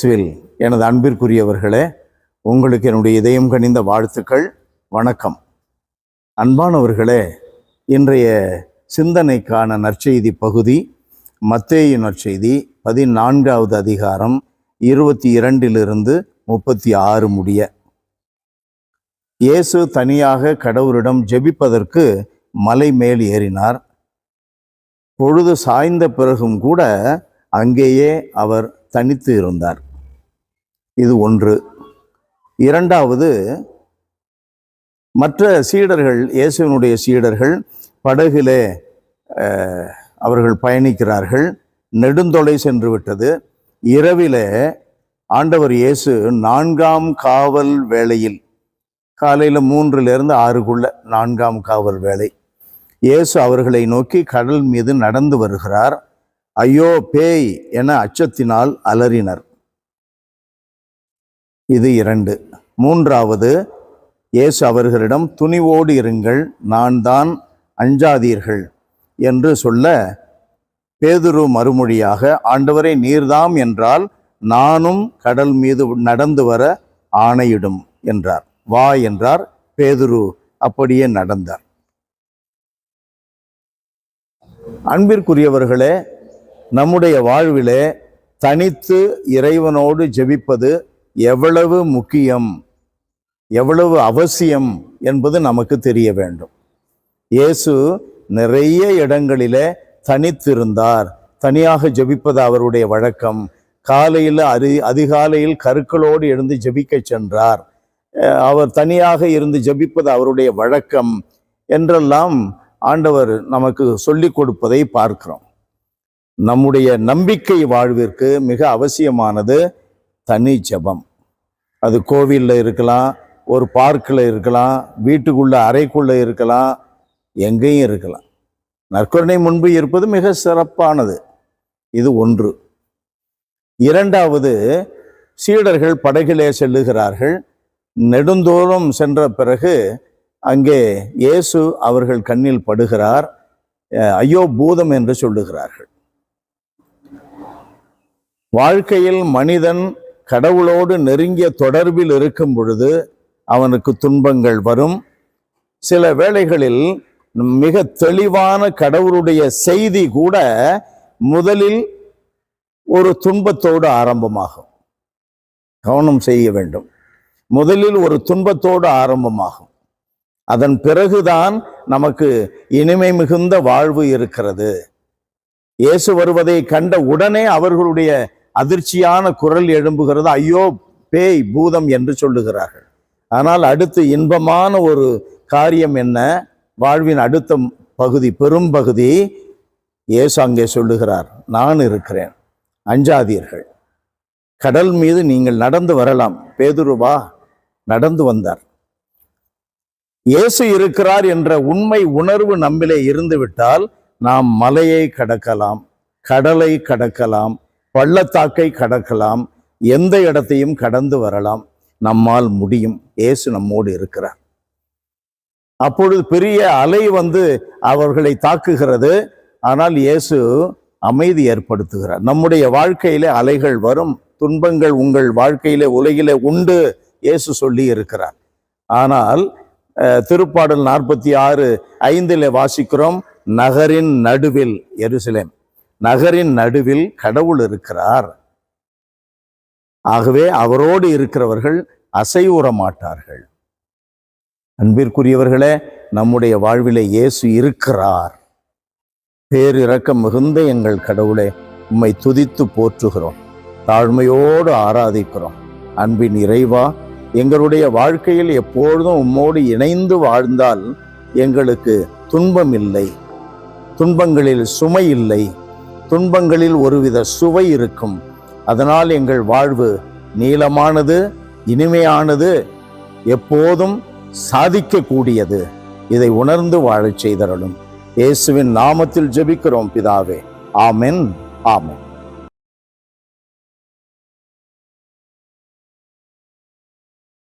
இயேசுவில் எனது அன்பிற்குரியவர்களே, உங்களுக்கு என்னுடைய இதயம் கனிந்த வாழ்த்துக்கள். வணக்கம். அன்பானவர்களே, இன்றைய சிந்தனைக்கான நற்செய்தி பகுதி மத்தேயு நற்செய்தி 14வது அதிகாரம் 22 36 முடிய. இயேசு தனியாக கடவுளிடம் ஜெபிப்பதற்கு மலை மேல் ஏறினார். பொழுது சாய்ந்த பிறகும் கூட அங்கேயே அவர் தனித்து இருந்தார். இது ஒன்று. இரண்டாவது, மற்ற சீடர்கள், இயேசுவினுடைய சீடர்கள் படகிலே அவர்கள் பயணிக்கிறார்கள். நெடுந்தொலை சென்று விட்டது. இரவிலே ஆண்டவர் இயேசு 4ஆம் காவல் வேளையில், காலையில் 3லிருந்து 6க்குள்ள 4ஆம் காவல் வேளை, இயேசு அவர்களை நோக்கி கடல் மீது நடந்து வருகிறார். ஐயோ பேய் என அச்சத்தினால் அலறினர். இது 2. மூன்றாவது, இயேசு அவர்களிடம் துணிவோடு இருங்கள், நான் தான், அஞ்சாதீர்கள் என்று சொல்ல, பேதுரு மறுமொழியாக, ஆண்டவரே நீர்தாம் என்றால் நானும் கடல் மீது நடந்து வர ஆணையிடும் என்றார். வா என்றார். பேதுரு அப்படியே நடந்தார். அன்பிற்குரியவர்களே, நம்முடைய வாழ்விலே தனித்து இறைவனோடு ஜெபிப்பது எவ்வளவு முக்கியம், எவ்வளவு அவசியம் என்பது நமக்கு தெரிய வேண்டும். இயேசு நிறைய இடங்களிலே தனித்திருந்தார். தனியாக ஜெபிப்பது அவருடைய வழக்கம். காலையில் அதிகாலையில் கருக்களோடு எழுந்து ஜெபிக்க சென்றார். அவர் தனியாக இருந்து ஜெபிப்பது அவருடைய வழக்கம் என்றெல்லாம் ஆண்டவர் நமக்கு சொல்லிக் கொடுப்பதை பார்க்கிறோம். நம்முடைய நம்பிக்கை வாழ்விற்கு மிக அவசியமானது தனி ஜெபம். அது கோவிலில் இருக்கலாம், ஒரு பார்க்கில் இருக்கலாம், வீட்டுக்குள்ள அறைக்குள்ளே இருக்கலாம், எங்கேயும் இருக்கலாம். நற்கருணை முன்பு இருப்பது மிக சிறப்பானது. இது ஒன்று. இரண்டாவது, சீடர்கள் படகிலே செல்லுகிறார்கள். நெடுந்தூரம் சென்ற பிறகு அங்கே இயேசு அவர்கள் கண்ணில் படுகிறார். ஐயோ பூதம் என்று சொல்லுகிறார்கள். வாழ்க்கையில் மனிதன் கடவுளோடு நெருங்கிய தொடர்பில் இருக்கும் பொழுது அவனுக்கு துன்பங்கள் வரும். சில வேளைகளில் மிக தெளிவான கடவுளுடைய செய்தி கூட முதலில் ஒரு துன்பத்தோடு ஆரம்பமாகும். கவனம் செய்ய வேண்டும். முதலில் ஒரு துன்பத்தோடு ஆரம்பமாகும். அதன் பிறகுதான் நமக்கு இனிமை மிகுந்த வாழ்வு இருக்கிறது. இயேசு வருவதை கண்ட உடனே அவர்களுடைய அதிர்ச்சியான குரல் எழும்புகிறது, ஐயோ பேய் பூதம் என்று சொல்லுகிறார்கள். ஆனால் அடுத்து இன்பமான ஒரு காரியம் என்ன? வாழ்வின் அடுத்த பகுதி, பெரும் பகுதி, இயேசு அங்கே சொல்லுகிறார், நான் இருக்கிறேன், அஞ்சாதீர்கள். கடல் மீது நீங்கள் நடந்து வரலாம். பேதுருவா நடந்து வந்தார். இயேசு இருக்கிறார் என்ற உண்மை உணர்வு நம்மிலே இருந்துவிட்டால் நாம் மலையை கடக்கலாம், கடலை கடக்கலாம், பள்ளத்தாக்கை கடக்கலாம், எந்த இடத்தையும் கடந்து வரலாம். நம்மால் முடியும். இயேசு நம்மோடு இருக்கிறார். அப்பொழுது பெரிய அலை வந்து அவர்களை தாக்குகிறது. ஆனால் இயேசு அமைதி ஏற்படுத்துகிறார். நம்முடைய வாழ்க்கையிலே அலைகள் வரும், துன்பங்கள் உங்கள் வாழ்க்கையிலே உலகிலே உண்டு, இயேசு சொல்லி இருக்கிறார். ஆனால் திருப்பாடல் 46:5 வாசிக்கிறோம், நகரின் நடுவில், எருசலேம் நகரின் நடுவில் கடவுள் இருக்கிறார். ஆகவே அவரோடு இருக்கிறவர்கள் அசைவுற மாட்டார்கள். அன்பிற்குரியவர்களே, நம்முடைய வாழ்விலே இயேசு இருக்கிறார். பேரிரக்கம் மிகுந்த எங்கள் கடவுளே, உம்மை துதித்து போற்றுகிறோம், தாழ்மையோடு ஆராதிக்கிறோம். அன்பின் இறைவா, எங்களுடைய வாழ்க்கையில் எப்பொழுதும் உம்மோடு இணைந்து வாழ்ந்தால் எங்களுக்கு துன்பம் இல்லை, துன்பங்களில் சுமை இல்லை, துன்பங்களில் ஒருவித சுவை இருக்கும். அதனால் எங்கள் வாழ்வு நீளமானது, இனிமையானது, எப்போதும் சாதிக்கக்கூடியது. இதை உணர்ந்து வாழச் செய்தருளும். இயேசுவின் நாமத்தில் ஜெபிக்கிறோம் பிதாவே. ஆமென், ஆமென்.